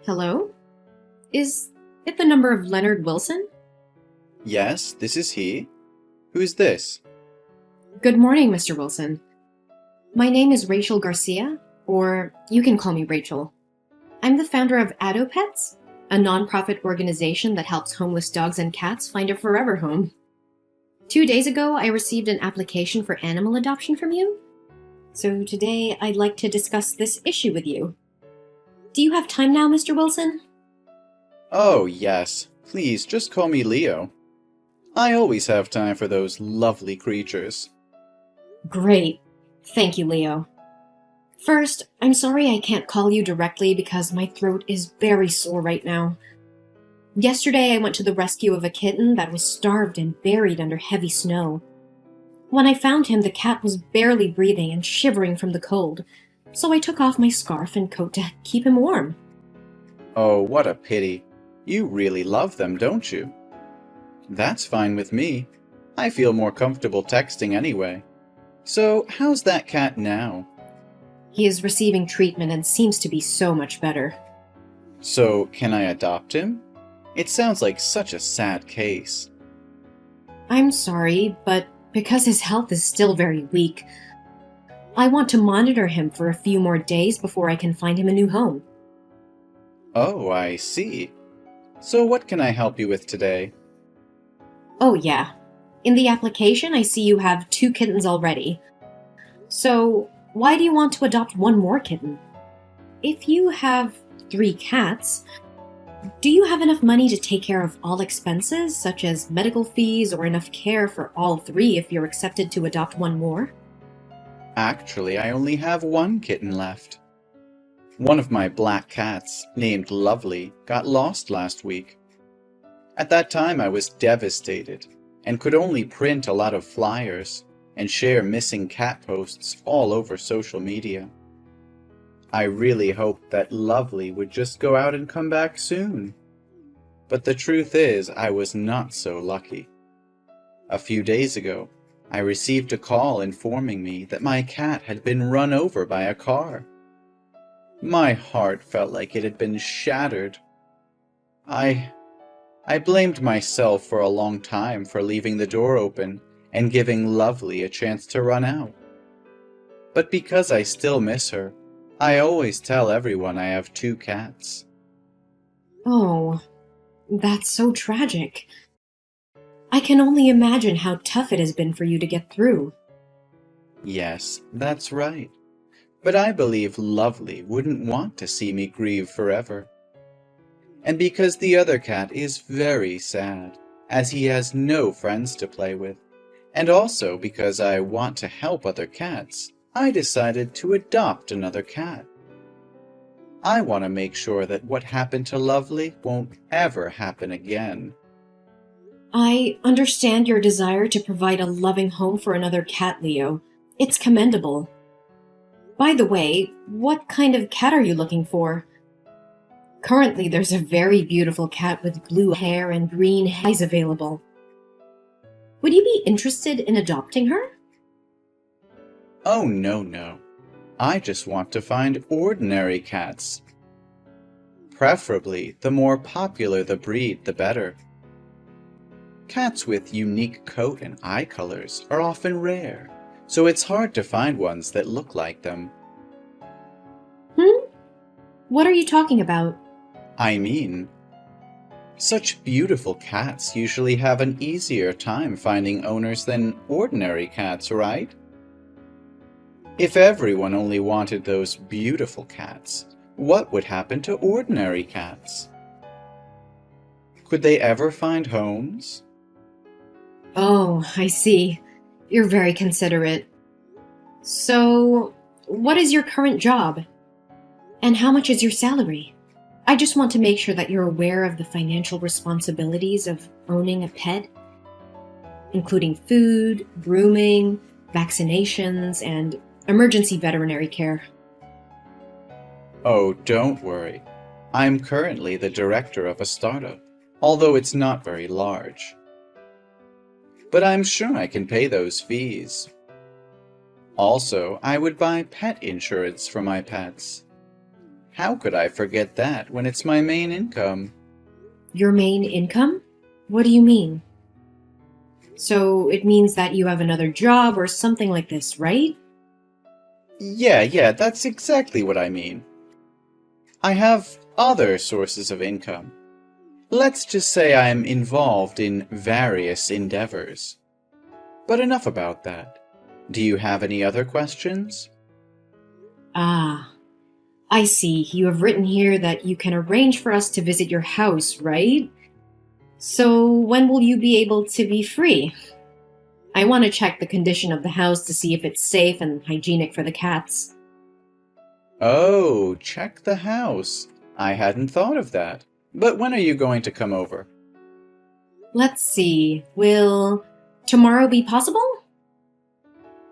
Hello? Is it the number of Leonard Wilson? Yes, this is he. Who's this? Good morning, Mr. Wilson. My name is Rachel Garcia, or you can call me Rachel. I'm the founder of AdoPets, a nonprofit organization that helps homeless dogs and cats find a forever home. 2 days ago, I received an application for animal adoption from you. So today, I'd like to discuss this issue with you. Do you have time now, Mr. Wilson? Oh, yes. Please, just call me Leo. I always have time for those lovely creatures. Great. Thank you, Leo. First, I'm sorry I can't call you directly because my throat is very sore right now. Yesterday, I went to the rescue of a kitten that was starved and buried under heavy snow. When I found him, the cat was barely breathing and shivering from the cold, so I took off my scarf and coat to keep him warm. Oh, what a pity. You really love them, don't you? That's fine with me. I feel more comfortable texting anyway. So, how's that cat now? He is receiving treatment and seems to be so much better. So, can I adopt him? It sounds like such a sad case. I'm sorry, but because his health is still very weak, I want to monitor him for a few more days before I can find him a new home. Oh, I see. So, what can I help you with today? Oh, yeah. In the application, I see you have 2 kittens already. So, why do you want to adopt one more kitten? If you have 3 cats, do you have enough money to take care of all expenses, such as medical fees, or enough care for all 3 if you're accepted to adopt one more? Actually, I only have one kitten left. One of my black cats, named Lovely, got lost last week. At that time, I was devastated and could only print a lot of flyers and share missing cat posts all over social media. I really hoped that Lovely would just go out and come back soon. But the truth is, I was not so lucky. A few days ago, I received a call informing me that my cat had been run over by a car. My heart felt like it had been shattered. I blamed myself for a long time for leaving the door open and giving Lovely a chance to run out. But because I still miss her, I always tell everyone I have 2 cats. Oh, that's so tragic. I can only imagine how tough it has been for you to get through. Yes, that's right. But I believe Lovely wouldn't want to see me grieve forever. And because the other cat is very sad, as he has no friends to play with, and also because I want to help other cats, I decided to adopt another cat. I want to make sure that what happened to Lovely won't ever happen again. I understand your desire to provide a loving home for another cat, Leo. It's commendable. By the way, what kind of cat are you looking for? Currently, there's a very beautiful cat with blue hair and green eyes available. Would you be interested in adopting her? Oh, no. I just want to find ordinary cats. Preferably, the more popular the breed, the better. Cats with unique coat and eye colors are often rare, so it's hard to find ones that look like them. What are you talking about? I mean, such beautiful cats usually have an easier time finding owners than ordinary cats, right? If everyone only wanted those beautiful cats, what would happen to ordinary cats? Could they ever find homes? Oh, I see. You're very considerate. So, what is your current job? And how much is your salary? I just want to make sure that you're aware of the financial responsibilities of owning a pet, including food, grooming, vaccinations, and emergency veterinary care. Oh, don't worry. I'm currently the director of a startup, although it's not very large. But I'm sure I can pay those fees. Also, I would buy pet insurance for my pets. How could I forget that when it's my main income? Your main income? What do you mean? So it means that you have another job or something like this, right? Yeah, that's exactly what I mean. I have other sources of income. Let's just say I'm involved in various endeavors. But enough about that. Do you have any other questions? Ah, I see. You have written here that you can arrange for us to visit your house, right? So when will you be able to be free? I want to check the condition of the house to see if it's safe and hygienic for the cats. Oh, check the house. I hadn't thought of that. But when are you going to come over? Let's see. Will tomorrow be possible?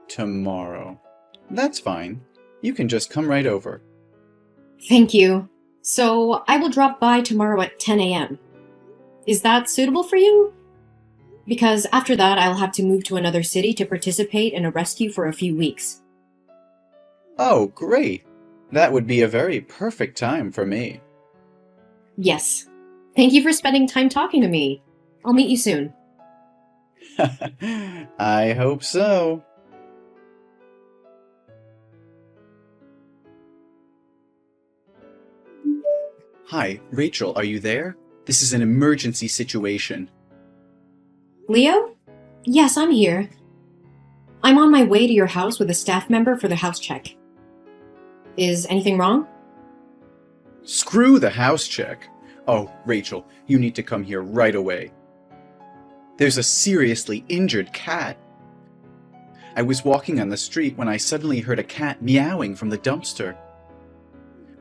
Tomorrow. That's fine. You can just come right over. Thank you. So I will drop by tomorrow at 10 a.m. Is that suitable for you? Because after that, I'll have to move to another city to participate in a rescue for a few weeks. Oh, great. That would be a very perfect time for me. Yes. Thank you for spending time talking to me. I'll meet you soon. I hope so. Hi, Rachel, are you there? This is an emergency situation. Leo? Yes, I'm here. I'm on my way to your house with a staff member for the house check. Is anything wrong? Screw the house check. Oh, Rachel, you need to come here right away. There's a seriously injured cat. I was walking on the street when I suddenly heard a cat meowing from the dumpster.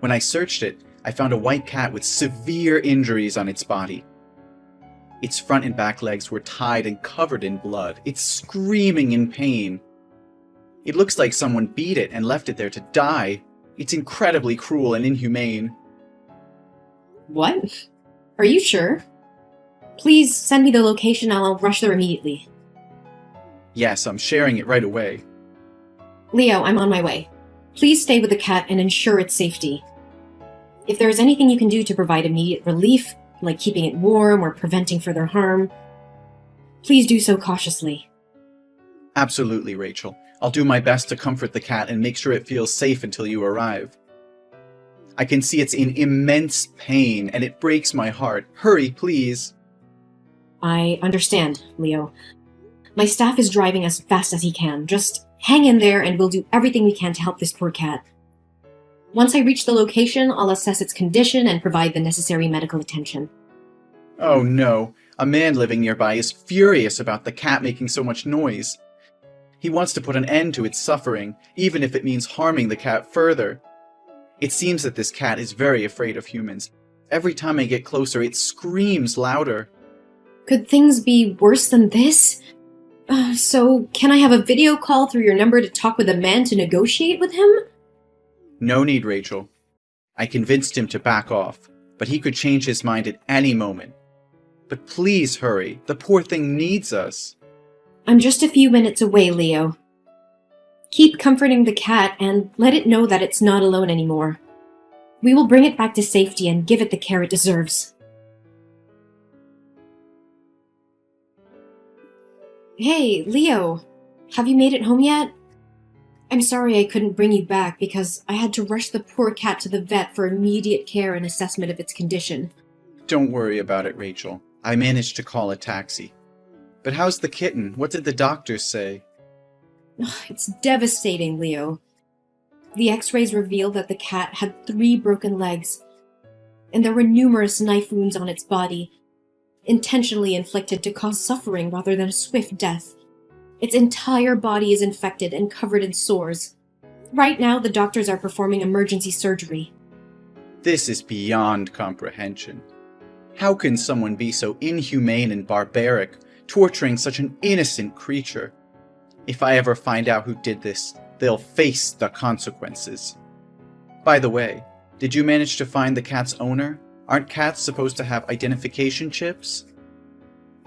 When I searched it, I found a white cat with severe injuries on its body. Its front and back legs were tied and covered in blood. It's screaming in pain. It looks like someone beat it and left it there to die. It's incredibly cruel and inhumane. What? Are you sure? Please send me the location and I'll rush there immediately. Yes, I'm sharing it right away. Leo, I'm on my way. Please stay with the cat and ensure its safety. If there is anything you can do to provide immediate relief, like keeping it warm or preventing further harm, please do so cautiously. Absolutely, Rachel. I'll do my best to comfort the cat and make sure it feels safe until you arrive. I can see it's in immense pain and it breaks my heart. Hurry, please. I understand, Leo. My staff is driving as fast as he can. Just hang in there and we'll do everything we can to help this poor cat. Once I reach the location, I'll assess its condition and provide the necessary medical attention. Oh no, a man living nearby is furious about the cat making so much noise. He wants to put an end to its suffering, even if it means harming the cat further. It seems that this cat is very afraid of humans. Every time I get closer, it screams louder. Could things be worse than this? So, can I have a video call through your number to talk with a man to negotiate with him? No need, Rachel. I convinced him to back off, but he could change his mind at any moment. But please hurry, the poor thing needs us. I'm just a few minutes away, Leo. Keep comforting the cat and let it know that it's not alone anymore. We will bring it back to safety and give it the care it deserves. Hey, Leo. Have you made it home yet? I'm sorry I couldn't bring you back because I had to rush the poor cat to the vet for immediate care and assessment of its condition. Don't worry about it, Rachel. I managed to call a taxi. But how's the kitten? What did the doctors say? It's devastating, Leo. The x-rays revealed that the cat had 3 broken legs, and there were numerous knife wounds on its body, intentionally inflicted to cause suffering rather than a swift death. Its entire body is infected and covered in sores. Right now, the doctors are performing emergency surgery. This is beyond comprehension. How can someone be so inhumane and barbaric, torturing such an innocent creature? If I ever find out who did this, they'll face the consequences. By the way, did you manage to find the cat's owner? Aren't cats supposed to have identification chips?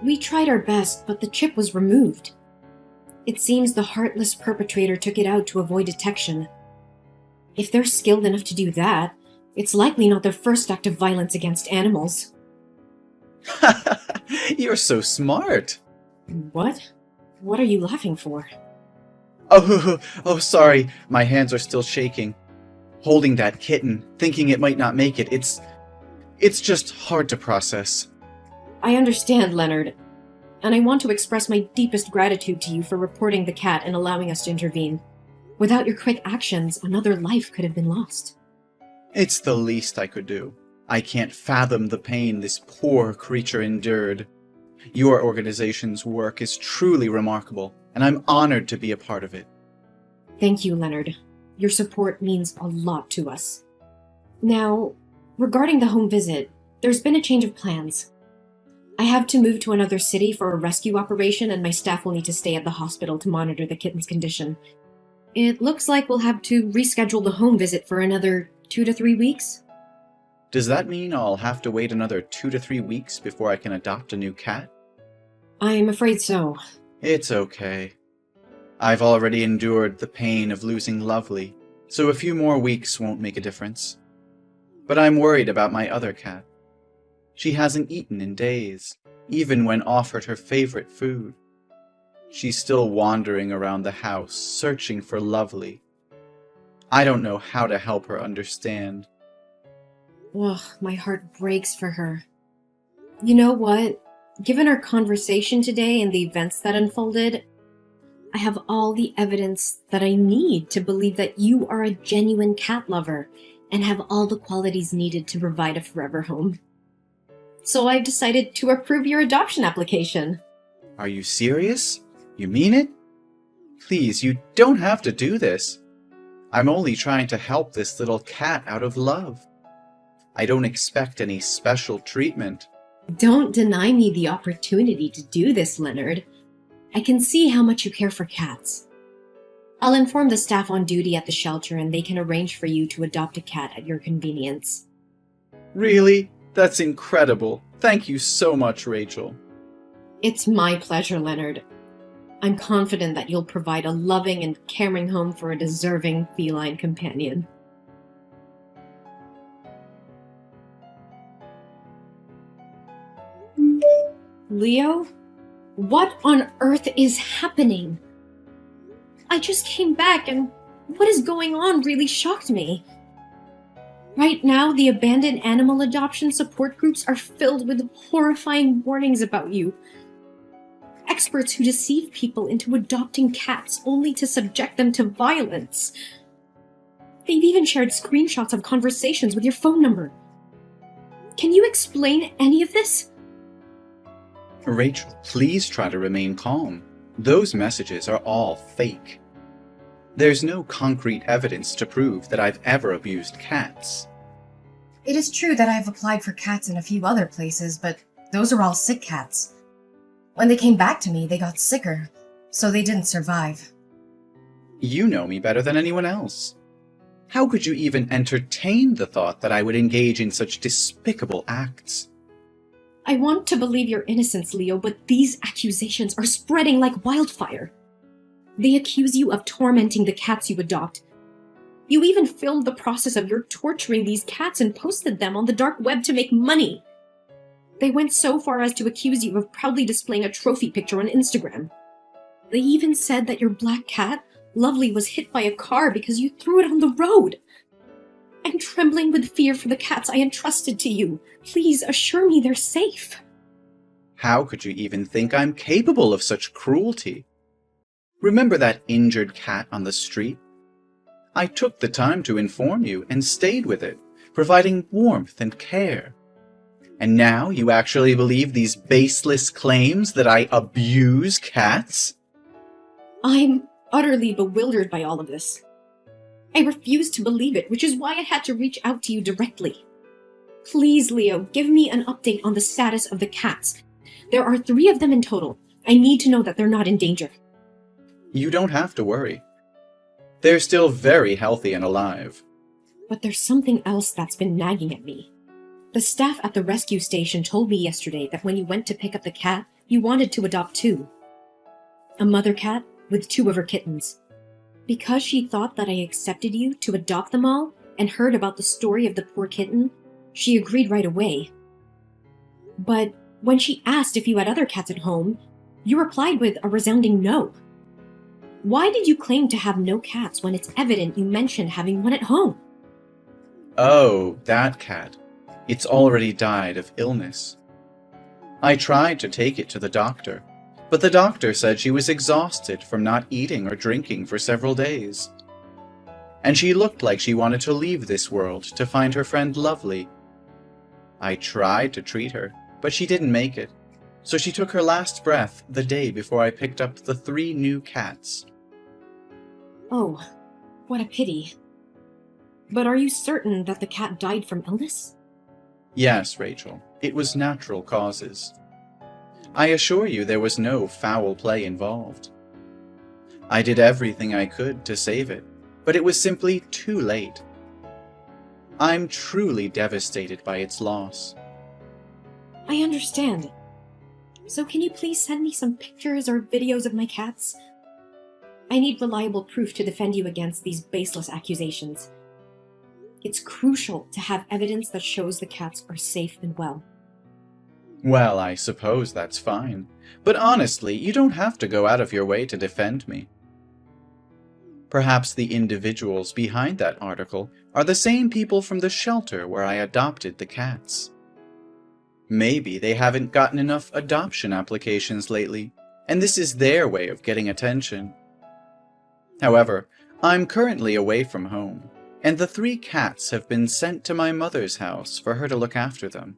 We tried our best, but the chip was removed. It seems the heartless perpetrator took it out to avoid detection. If they're skilled enough to do that, It's likely not their first act of violence against animals. You're so smart. What? What are you laughing for? Oh, sorry. My hands are still shaking. Holding that kitten, thinking it might not make it, it's just hard to process. I understand, Leonard, and I want to express my deepest gratitude to you for reporting the cat and allowing us to intervene. Without your quick actions, another life could have been lost. It's the least I could do. I can't fathom the pain this poor creature endured. Your organization's work is truly remarkable, and I'm honored to be a part of it. Thank you, Leonard. Your support means a lot to us. Now, regarding the home visit, there's been a change of plans. I have to move to another city for a rescue operation, and my staff will need to stay at the hospital to monitor the kitten's condition. It looks like we'll have to reschedule the home visit for another 2 to 3 weeks. Does that mean I'll have to wait another 2 to 3 weeks before I can adopt a new cat? I'm afraid so. It's okay. I've already endured the pain of losing Lovely, so a few more weeks won't make a difference. But I'm worried about my other cat. She hasn't eaten in days, even when offered her favorite food. She's still wandering around the house, searching for Lovely. I don't know how to help her understand. Ugh, my heart breaks for her. You know what? Given our conversation today and the events that unfolded, I have all the evidence that I need to believe that you are a genuine cat lover and have all the qualities needed to provide a forever home. So I've decided to approve your adoption application. Are you serious? You mean it? Please, you don't have to do this. I'm only trying to help this little cat out of love. I don't expect any special treatment. Don't deny me the opportunity to do this, Leonard. I can see how much you care for cats. I'll inform the staff on duty at the shelter and they can arrange for you to adopt a cat at your convenience. Really? That's incredible. Thank you so much, Rachel. It's my pleasure, Leonard. I'm confident that you'll provide a loving and caring home for a deserving feline companion. Leo? What on earth is happening? I just came back and what is going on really shocked me. Right now, the abandoned animal adoption support groups are filled with horrifying warnings about you. Experts who deceive people into adopting cats only to subject them to violence. They've even shared screenshots of conversations with your phone number. Can you explain any of this? Rachel, please try to remain calm. Those messages are all fake. There's no concrete evidence to prove that I've ever abused cats. It is true that I have applied for cats in a few other places, but those are all sick cats. When they came back to me, they got sicker, so they didn't survive. You know me better than anyone else. How could you even entertain the thought that I would engage in such despicable acts? I want to believe your innocence, Leo, but these accusations are spreading like wildfire. They accuse you of tormenting the cats you adopt. You even filmed the process of your torturing these cats and posted them on the dark web to make money. They went so far as to accuse you of proudly displaying a trophy picture on Instagram. They even said that your black cat, Lovely, was hit by a car because you threw it on the road. I'm trembling with fear for the cats I entrusted to you. Please assure me they're safe. How could you even think I'm capable of such cruelty? Remember that injured cat on the street? I took the time to inform you and stayed with it, providing warmth and care. And now you actually believe these baseless claims that I abuse cats? I'm utterly bewildered by all of this. I refuse to believe it, which is why I had to reach out to you directly. Please, Leo, give me an update on the status of the cats. There are 3 of them in total. I need to know that they're not in danger. You don't have to worry. They're still very healthy and alive. But there's something else that's been nagging at me. The staff at the rescue station told me yesterday that when you went to pick up the cat, you wanted to adopt 2. A mother cat with 2 of her kittens. Because she thought that I accepted you to adopt them all, and heard about the story of the poor kitten, she agreed right away. But when she asked if you had other cats at home, you replied with a resounding no. Why did you claim to have no cats when it's evident you mentioned having one at home? Oh, that cat. It's already died of illness. I tried to take it to the doctor, but the doctor said she was exhausted from not eating or drinking for several days. And she looked like she wanted to leave this world to find her friend Lovely. I tried to treat her, but she didn't make it, so she took her last breath the day before I picked up the 3 new cats. Oh, what a pity. But are you certain that the cat died from illness? Yes, Rachel, it was natural causes. I assure you there was no foul play involved. I did everything I could to save it, but it was simply too late. I'm truly devastated by its loss. I understand. So can you please send me some pictures or videos of my cats? I need reliable proof to defend you against these baseless accusations. It's crucial to have evidence that shows the cats are safe and well. Well, I suppose that's fine, but honestly, you don't have to go out of your way to defend me. Perhaps the individuals behind that article are the same people from the shelter where I adopted the cats. Maybe they haven't gotten enough adoption applications lately, and this is their way of getting attention. However, I'm currently away from home, and the 3 cats have been sent to my mother's house for her to look after them.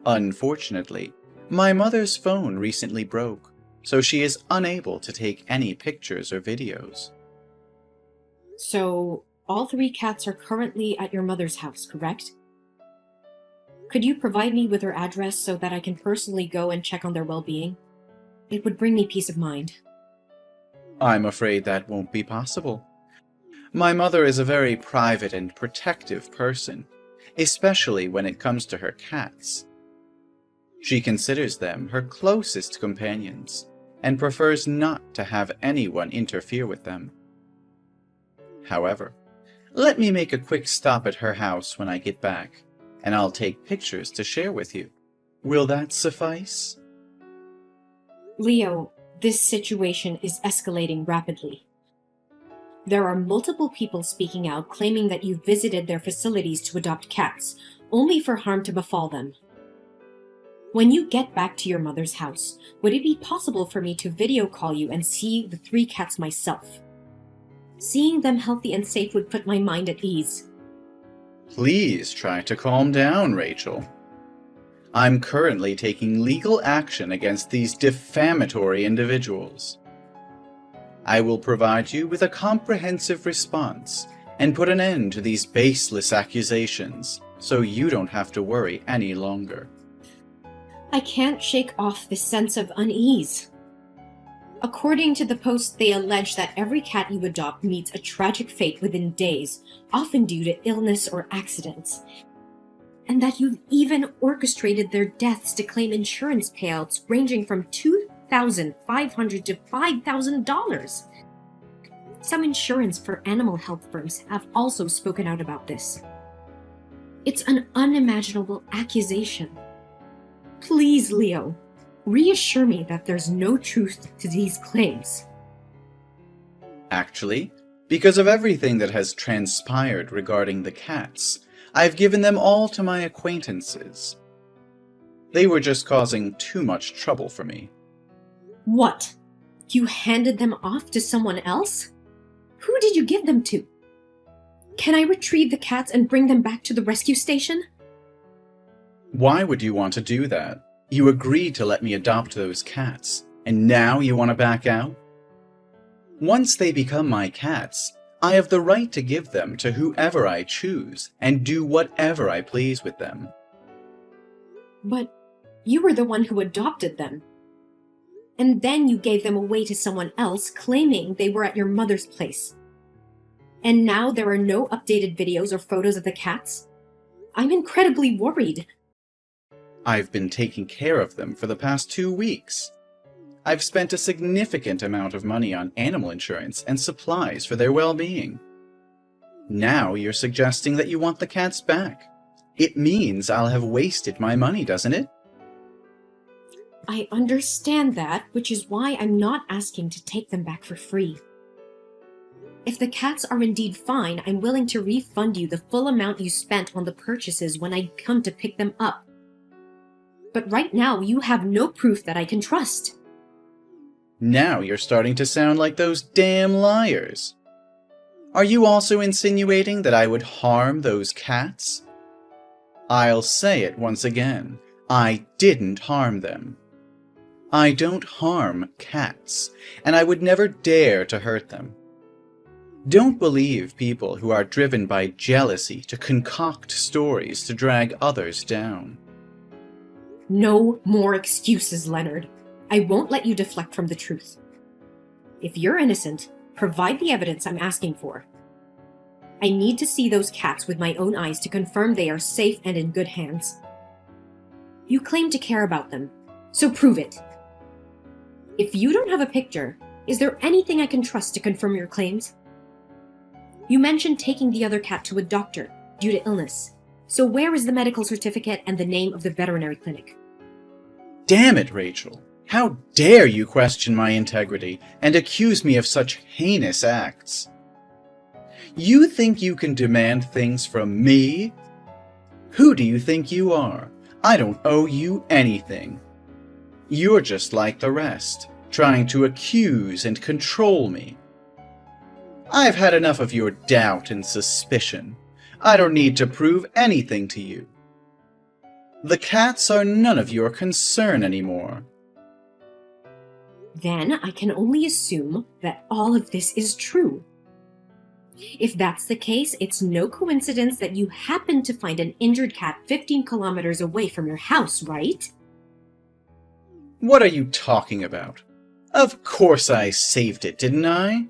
Unfortunately, my mother's phone recently broke, so she is unable to take any pictures or videos. So, all 3 cats are currently at your mother's house, correct? Could you provide me with her address so that I can personally go and check on their well-being? It would bring me peace of mind. I'm afraid that won't be possible. My mother is a very private and protective person, especially when it comes to her cats. She considers them her closest companions and prefers not to have anyone interfere with them. However, let me make a quick stop at her house when I get back, and I'll take pictures to share with you. Will that suffice? Leo, this situation is escalating rapidly. There are multiple people speaking out claiming that you visited their facilities to adopt cats, only for harm to befall them. When you get back to your mother's house, would it be possible for me to video call you and see the 3 cats myself? Seeing them healthy and safe would put my mind at ease. Please try to calm down, Rachel. I'm currently taking legal action against these defamatory individuals. I will provide you with a comprehensive response and put an end to these baseless accusations, so you don't have to worry any longer. I can't shake off this sense of unease. According to the post, they allege that every cat you adopt meets a tragic fate within days, often due to illness or accidents, and that you've even orchestrated their deaths to claim insurance payouts ranging from $2,500 to $5,000. Some insurance for animal health firms have also spoken out about this. It's an unimaginable accusation. Please, Leo, reassure me that there's no truth to these claims. Actually, because of everything that has transpired regarding the cats, I've given them all to my acquaintances. They were just causing too much trouble for me. What? You handed them off to someone else? Who did you give them to? Can I retrieve the cats and bring them back to the rescue station? Why would you want to do that? You agreed to let me adopt those cats, and now you want to back out? Once they become my cats, I have the right to give them to whoever I choose and do whatever I please with them. But you were the one who adopted them. And then you gave them away to someone else, claiming they were at your mother's place. And now there are no updated videos or photos of the cats? I'm incredibly worried. I've been taking care of them for the past 2 weeks. I've spent a significant amount of money on animal insurance and supplies for their well-being. Now you're suggesting that you want the cats back. It means I'll have wasted my money, doesn't it? I understand that, which is why I'm not asking to take them back for free. If the cats are indeed fine, I'm willing to refund you the full amount you spent on the purchases when I come to pick them up. But right now, you have no proof that I can trust. Now you're starting to sound like those damn liars. Are you also insinuating that I would harm those cats? I'll say it once again. I didn't harm them. I don't harm cats, and I would never dare to hurt them. Don't believe people who are driven by jealousy to concoct stories to drag others down. No more excuses, Leonard. I won't let you deflect from the truth. If you're innocent, provide the evidence I'm asking for. I need to see those cats with my own eyes to confirm they are safe and in good hands. You claim to care about them, so prove it. If you don't have a picture, is there anything I can trust to confirm your claims? You mentioned taking the other cat to a doctor due to illness. So where is the medical certificate and the name of the veterinary clinic? Damn it, Rachel. How dare you question my integrity and accuse me of such heinous acts? You think you can demand things from me? Who do you think you are? I don't owe you anything. You're just like the rest, trying to accuse and control me. I've had enough of your doubt and suspicion. I don't need to prove anything to you. The cats are none of your concern anymore. Then I can only assume that all of this is true. If that's the case, it's no coincidence that you happened to find an injured cat 15 kilometers away from your house, right? What are you talking about? Of course I saved it, didn't I?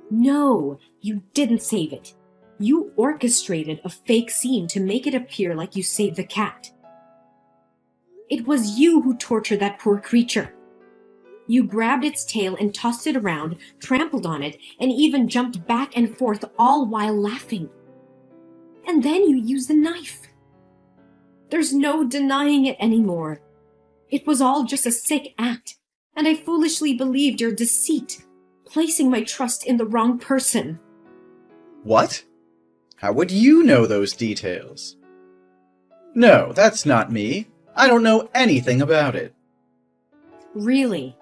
No, you didn't save it. You orchestrated a fake scene to make it appear like you saved the cat. It was you who tortured that poor creature. You grabbed its tail and tossed it around, trampled on it, and even jumped back and forth, all while laughing. And then you used the knife. There's no denying it anymore. It was all just a sick act, and I foolishly believed your deceit, placing my trust in the wrong person. What? How would you know those details? No, that's not me. I don't know anything about it. Really?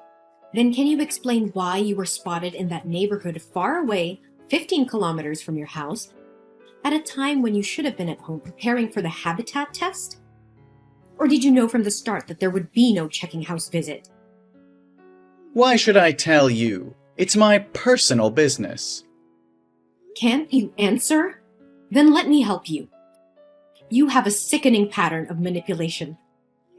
Then can you explain why you were spotted in that neighborhood far away, 15 kilometers from your house, at a time when you should have been at home preparing for the habitat test? Or did you know from the start that there would be no checking house visit? Why should I tell you? It's my personal business. Can't you answer? Then let me help you. You have a sickening pattern of manipulation,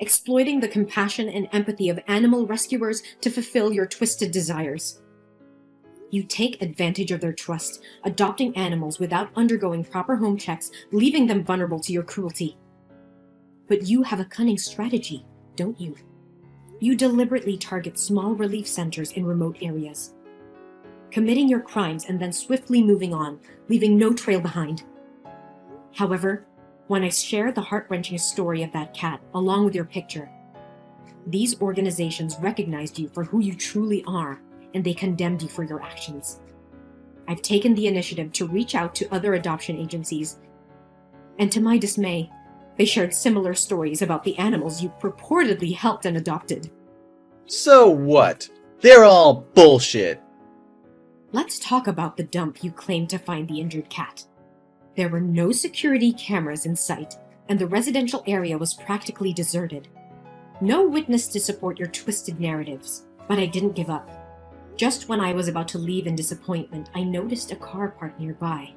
exploiting the compassion and empathy of animal rescuers to fulfill your twisted desires. You take advantage of their trust, adopting animals without undergoing proper home checks, leaving them vulnerable to your cruelty. But you have a cunning strategy, don't you? You deliberately target small relief centers in remote areas, committing your crimes and then swiftly moving on, leaving no trail behind. However, when I share the heart-wrenching story of that cat along with your picture, these organizations recognized you for who you truly are, and they condemned you for your actions. I've taken the initiative to reach out to other adoption agencies, and to my dismay, they shared similar stories about the animals you purportedly helped and adopted. So what? They're all bullshit. Let's talk about the dump you claimed to find the injured cat. There were no security cameras in sight, and the residential area was practically deserted. No witness to support your twisted narratives, but I didn't give up. Just when I was about to leave in disappointment, I noticed a car parked nearby.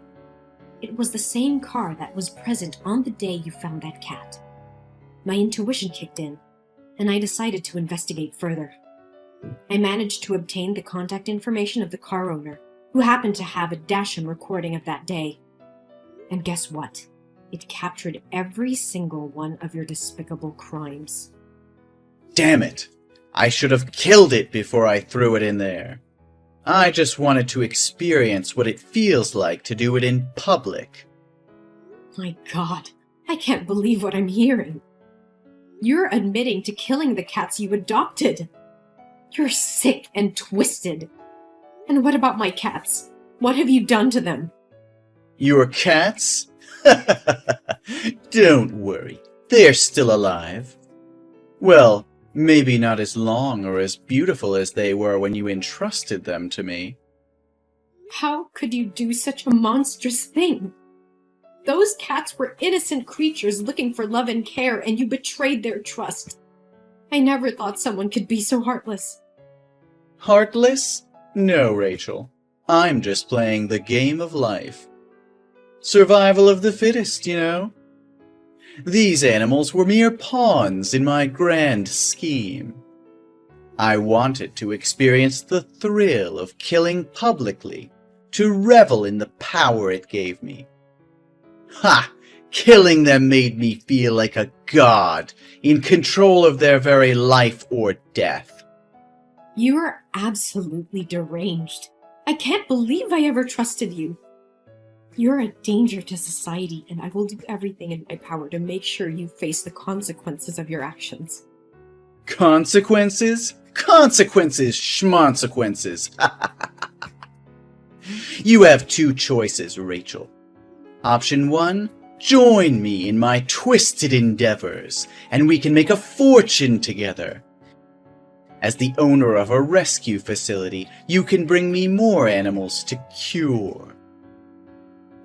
It was the same car that was present on the day you found that cat. My intuition kicked in, and I decided to investigate further. I managed to obtain the contact information of the car owner, who happened to have a dashcam recording of that day. And guess what? It captured every single one of your despicable crimes. Damn it! I should have killed it before I threw it in there. I just wanted to experience what it feels like to do it in public. My God, I can't believe what I'm hearing. You're admitting to killing the cats you adopted. You're sick and twisted. And what about my cats? What have you done to them? Your cats? Don't worry, they're still alive. Well, maybe not as long or as beautiful as they were when you entrusted them to me. How could you do such a monstrous thing? Those cats were innocent creatures looking for love and care, and you betrayed their trust. I never thought someone could be so heartless. Heartless? No, Rachel. I'm just playing the game of life. Survival of the fittest, you know? These animals were mere pawns in my grand scheme. I wanted to experience the thrill of killing publicly, to revel in the power it gave me. Ha! Killing them made me feel like a god, in control of their very life or death. You are absolutely deranged. I can't believe I ever trusted you. You're a danger to society, and I will do everything in my power to make sure you face the consequences of your actions. Consequences? Consequences, schmonsequences. You have two choices, Rachel. Option 1, join me in my twisted endeavors, and we can make a fortune together. As the owner of a rescue facility, you can bring me more animals to cure.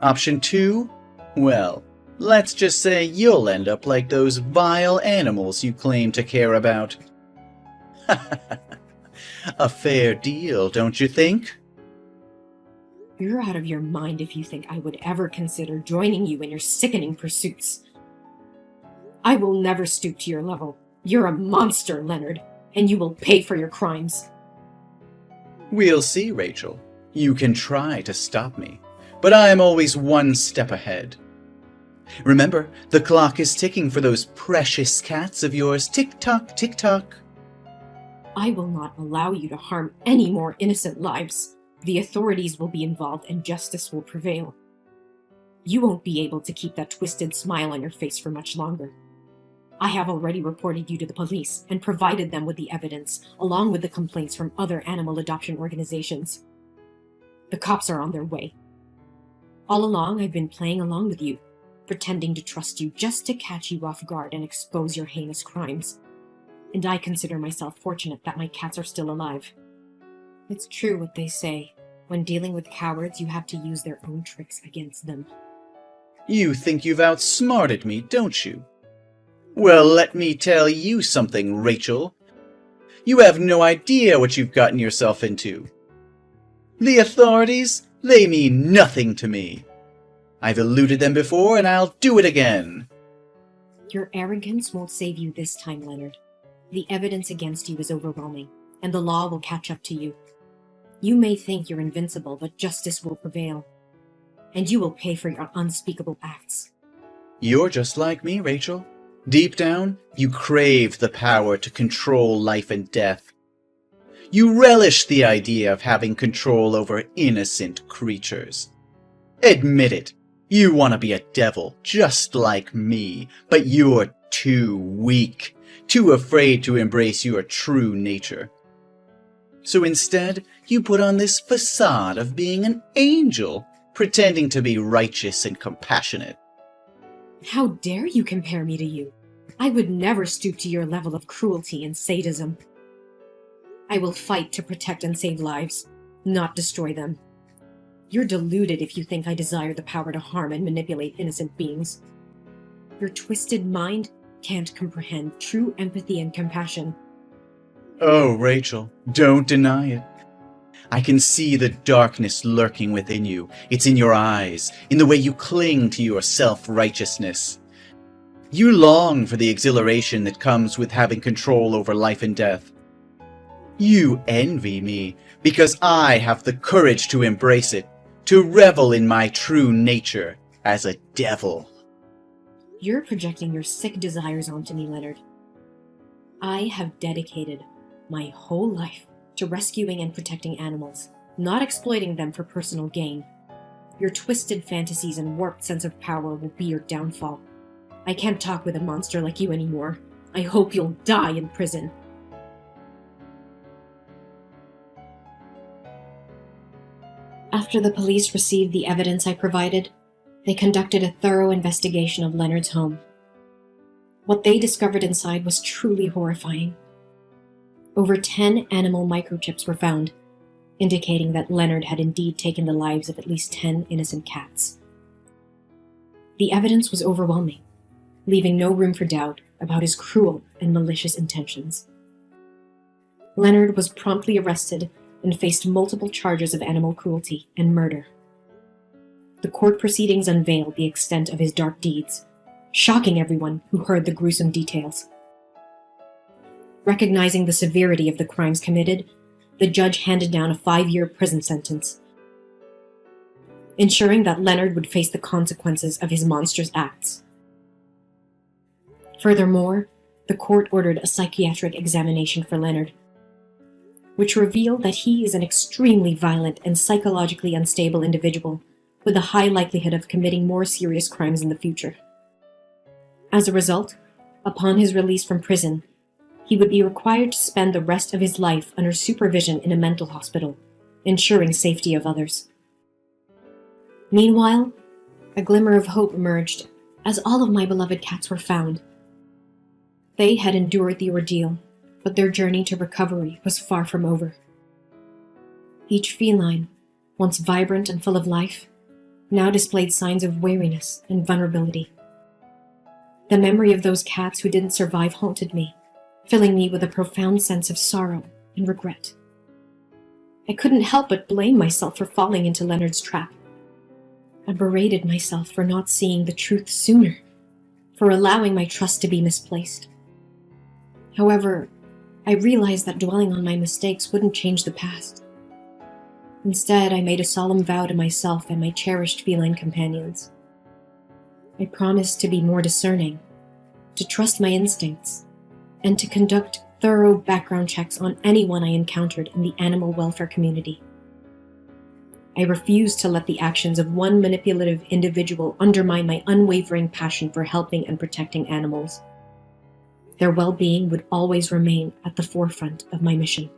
Option 2, well, let's just say you'll end up like those vile animals you claim to care about. A fair deal, don't you think? You're out of your mind if you think I would ever consider joining you in your sickening pursuits. I will never stoop to your level. You're a monster, Leonard, and you will pay for your crimes. We'll see, Rachel. You can try to stop me, but I am always one step ahead. Remember, the clock is ticking for those precious cats of yours. Tick-tock, tick-tock. I will not allow you to harm any more innocent lives. The authorities will be involved and justice will prevail. You won't be able to keep that twisted smile on your face for much longer. I have already reported you to the police and provided them with the evidence, along with the complaints from other animal adoption organizations. The cops are on their way. All along, I've been playing along with you, pretending to trust you just to catch you off guard and expose your heinous crimes. And I consider myself fortunate that my cats are still alive. It's true what they say. When dealing with cowards, you have to use their own tricks against them. You think you've outsmarted me, don't you? Well, let me tell you something, Rachel. You have no idea what you've gotten yourself into. The authorities, they mean nothing to me. I've eluded them before, and I'll do it again. Your arrogance won't save you this time, Leonard. The evidence against you is overwhelming, and the law will catch up to you. You may think you're invincible, but justice will prevail. And you will pay for your unspeakable acts. You're just like me, Rachel. Deep down, you crave the power to control life and death. You relish the idea of having control over innocent creatures. Admit it, you want to be a devil just like me, but you're too weak, too afraid to embrace your true nature. So instead, you put on this facade of being an angel, pretending to be righteous and compassionate. How dare you compare me to you? I would never stoop to your level of cruelty and sadism. I will fight to protect and save lives, not destroy them. You're deluded if you think I desire the power to harm and manipulate innocent beings. Your twisted mind can't comprehend true empathy and compassion. Oh, Rachel, don't deny it. I can see the darkness lurking within you. It's in your eyes, in the way you cling to your self-righteousness. You long for the exhilaration that comes with having control over life and death. You envy me because I have the courage to embrace it, to revel in my true nature as a devil. You're projecting your sick desires onto me, Leonard. I have dedicated my whole life to rescuing and protecting animals, not exploiting them for personal gain. Your twisted fantasies and warped sense of power will be your downfall. I can't talk with a monster like you anymore. I hope you'll die in prison. After the police received the evidence I provided, they conducted a thorough investigation of Leonard's home. What they discovered inside was truly horrifying. Over 10 animal microchips were found, indicating that Leonard had indeed taken the lives of at least 10 innocent cats. The evidence was overwhelming, leaving no room for doubt about his cruel and malicious intentions. Leonard was promptly arrested and faced multiple charges of animal cruelty and murder. The court proceedings unveiled the extent of his dark deeds, shocking everyone who heard the gruesome details. Recognizing the severity of the crimes committed, the judge handed down a 5-year prison sentence, ensuring that Leonard would face the consequences of his monstrous acts. Furthermore, the court ordered a psychiatric examination for Leonard, which revealed that he is an extremely violent and psychologically unstable individual with a high likelihood of committing more serious crimes in the future. As a result, upon his release from prison, he would be required to spend the rest of his life under supervision in a mental hospital, ensuring safety of others. Meanwhile, a glimmer of hope emerged as all of my beloved cats were found. They had endured the ordeal, but their journey to recovery was far from over. Each feline, once vibrant and full of life, now displayed signs of weariness and vulnerability. The memory of those cats who didn't survive haunted me, filling me with a profound sense of sorrow and regret. I couldn't help but blame myself for falling into Leonard's trap. I berated myself for not seeing the truth sooner, for allowing my trust to be misplaced. However, I realized that dwelling on my mistakes wouldn't change the past. Instead, I made a solemn vow to myself and my cherished feline companions. I promised to be more discerning, to trust my instincts, and to conduct thorough background checks on anyone I encountered in the animal welfare community. I refused to let the actions of one manipulative individual undermine my unwavering passion for helping and protecting animals. Their well-being would always remain at the forefront of my mission.